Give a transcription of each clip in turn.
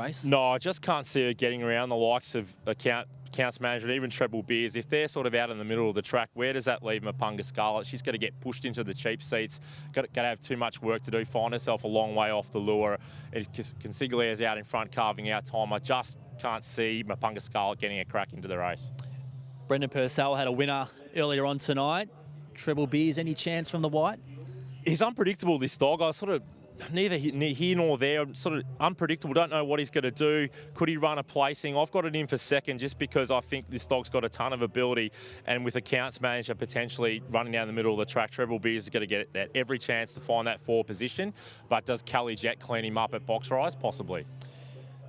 race? No, I just can't see her getting around the likes of Accounts Manager, even Treble Beers. If they're sort of out in the middle of the track, where does that leave Mapunga Scarlet? She's got to get pushed into the cheap seats, got to have too much work to do, find herself a long way off the lure. Consiglia's out in front carving out time. I just can't see Mapunga Scarlet getting a crack into the race. Brendan Purcell had a winner earlier on tonight. Treble Beers, any chance from the white? He's unpredictable, this dog. I sort of neither here nor there. I'm sort of unpredictable. Don't know what he's going to do. Could he run a placing? I've got it in for second just because I think this dog's got a ton of ability. And with Accounts Manager potentially running down the middle of the track, Treble Beers is going to get that every chance to find that 4 position. But does Callie Jet clean him up at box rise? Possibly.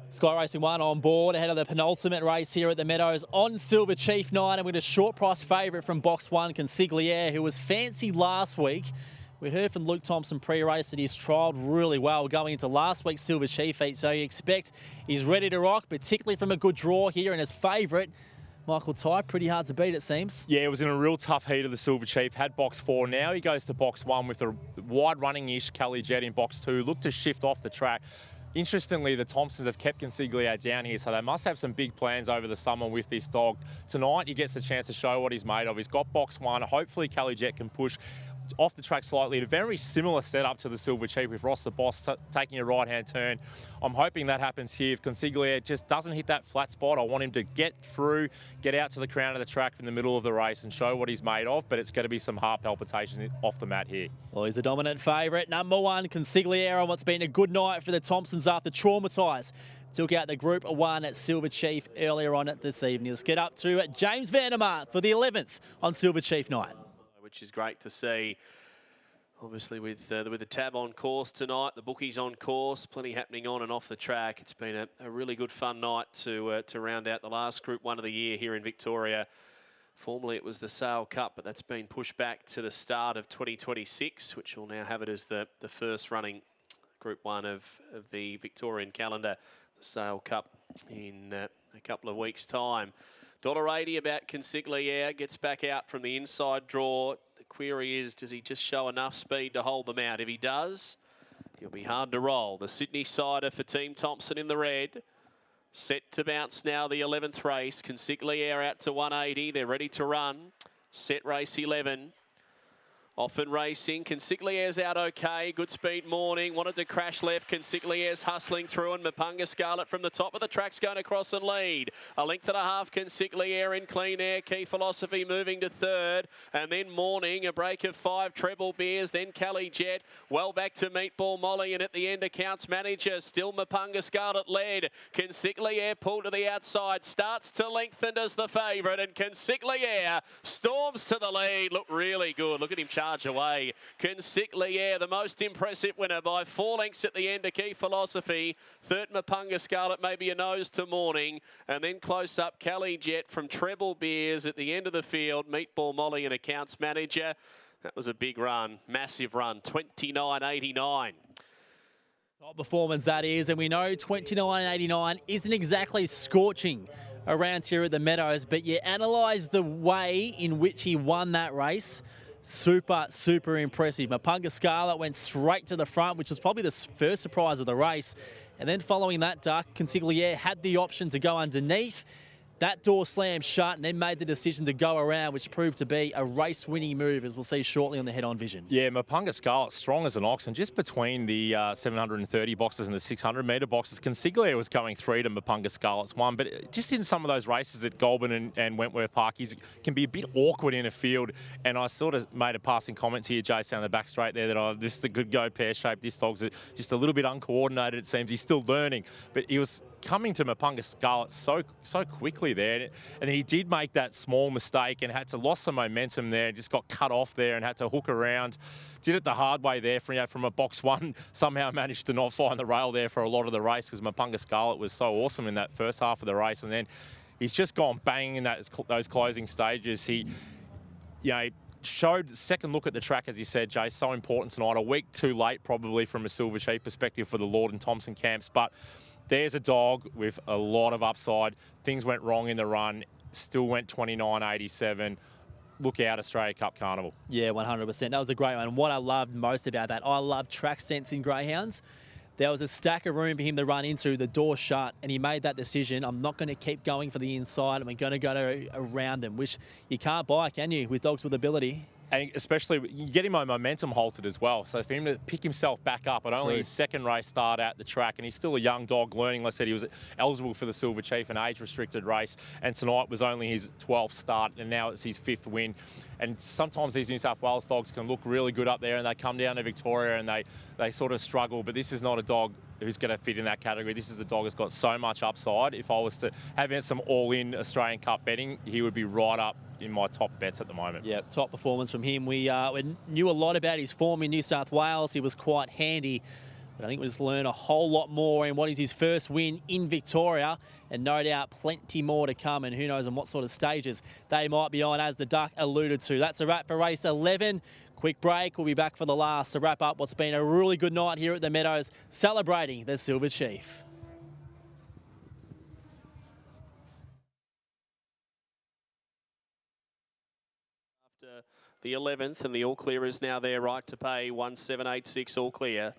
Sky Racing 1 on board ahead of the penultimate race here at the Meadows on Silver Chief Night, and with a short price favourite from box 1, Consigliere, who was fancied last week. We heard from Luke Thompson pre-race that he's trialled really well going into last week's Silver Chief heat, so you expect he's ready to rock, particularly from a good draw here, and his favourite, Michael Ty, pretty hard to beat, it seems. Yeah, it was in a real tough heat of the Silver Chief. Had box 4. Now he goes to box 1 with a wide running-ish Callie Jet in box 2. Looked to shift off the track. Interestingly, the Thompsons have kept Consigliere down here, so they must have some big plans over the summer with this dog. Tonight, he gets a chance to show what he's made of. He's got box 1. Hopefully, Callie Jet can push off the track slightly. A very similar setup to the Silver Chief with Ross the Boss taking a right-hand turn. I'm hoping that happens here. If Consigliere just doesn't hit that flat spot, I want him to get through, get out to the crown of the track in the middle of the race and show what he's made of, but it's going to be some heart palpitations off the mat here. Well, he's a dominant favourite. Number 1, Consigliere, on what's been a good night for the Thompsons after traumatised. Took out the Group 1 at Silver Chief earlier on this evening. Let's get up to James Vandermark for the 11th on Silver Chief Night. Which is great to see. Obviously, with the tab on course tonight, the bookies on course, plenty happening on and off the track. It's been a really good fun night to round out the last Group 1 of the year here in Victoria. Formerly, it was the Sale Cup, but that's been pushed back to the start of 2026, which will now have it as the first running Group 1 of the Victorian calendar, the Sale Cup in a couple of weeks' time. $1.80 about Consigliere, gets back out from the inside draw. The query is, does he just show enough speed to hold them out? If he does, he'll be hard to roll. The Sydney Sider for Team Thompson in the red. Set to bounce now, the 11th race. Consigliere out to 180. They're ready to run. Set race 11. Often racing. Consigliere's out okay. Good speed morning. Wanted to crash left. Consigliere's hustling through, and Mapunga Scarlet from the top of the track's going across and lead. A length and a half. Consigliere in clean air. Key Philosophy moving to third. And then morning, a break of 5. Treble Beers. Then Callie Jet. Well back to Meatball Molly. And at the end, Accounts Manager. Still Mapunga Scarlet led. Consigliere pulled to the outside. Starts to lengthen as the favourite. And Consigliere storms to the lead. Look really good. Look at him charge away. Consigliere, the most impressive winner by 4 lengths at the end of Key Philosophy. Third, Mapunga Scarlet, maybe a nose to morning. And then close up, Callie Jet from Treble Beers at the end of the field. Meatball Molly and Accounts Manager. That was a big run, massive run, 29.89. Top performance that is, and we know 29.89 isn't exactly scorching around here at the Meadows, but you analyse the way in which he won that race. Super impressive. Mapunga Scarlet went straight to the front, which was probably the first surprise of the race. And then following that duck, Consigliere had the option to go underneath. That door slammed shut and then made the decision to go around, which proved to be a race-winning move, as we'll see shortly on the head-on vision. Yeah, Mapunga Scarlet, strong as an ox, and just between the 730 boxes and the 600-metre boxes, Consigliere was going 3 to Mapunga Scarlet's 1, but just in some of those races at Goulburn and Wentworth Park, he can be a bit awkward in a field, and I sort of made a passing comment to you, Jace, down the back straight there, that this is a good go pear-shape. This dog's just a little bit uncoordinated, it seems. He's still learning, but he was coming to Mapunga Scarlet so quickly there, and he did make that small mistake and had to lost some momentum there and just got cut off there and had to hook around. Did it the hard way there from a box 1. Somehow managed to not find the rail there for a lot of the race because Mapunga Scarlet was so awesome in that first half of the race, and then he's just gone bang in those closing stages. He, showed the second look at the track, as you said, Jay, so important tonight. A week too late probably from a Silver Chief perspective for the Lord and Thompson camps, but there's a dog with a lot of upside. Things went wrong in the run, still went 29.87. Look out, Australia Cup Carnival. Yeah, 100%. That was a great one. And what I loved most about that, I love track sense in greyhounds. there was a stack of room for him to run into, the door shut, and he made that decision. I'm not going to keep going for the inside. I'm going to go around them, which you can't buy, can you, with dogs with ability? And especially, you get him on momentum halted as well. So for him to pick himself back up at only his second race start at the track, and he's still a young dog learning. Like I said, he was eligible for the Silver Chief, an age-restricted race, and tonight was only his 12th start, and now it's his 5th win. And sometimes these New South Wales dogs can look really good up there, and they come down to Victoria and they sort of struggle. But this is not a dog who's going to fit in that category. This is a dog that's got so much upside. If I was to have some all-in Australian Cup betting, he would be right up in my top bets at the moment. Yeah, top performance from him. We knew a lot about his form in New South Wales. He was quite handy, but I think we just learned a whole lot more in what is his first win in Victoria, and no doubt plenty more to come, and who knows on what sort of stages they might be on, as the Duck alluded to. That's a wrap for race 11. Quick break. We'll be back for the last to wrap up what's been a really good night here at the Meadows, celebrating the Silver Chief. The 11th, and the all clear is now there, right to pay 1786 all clear.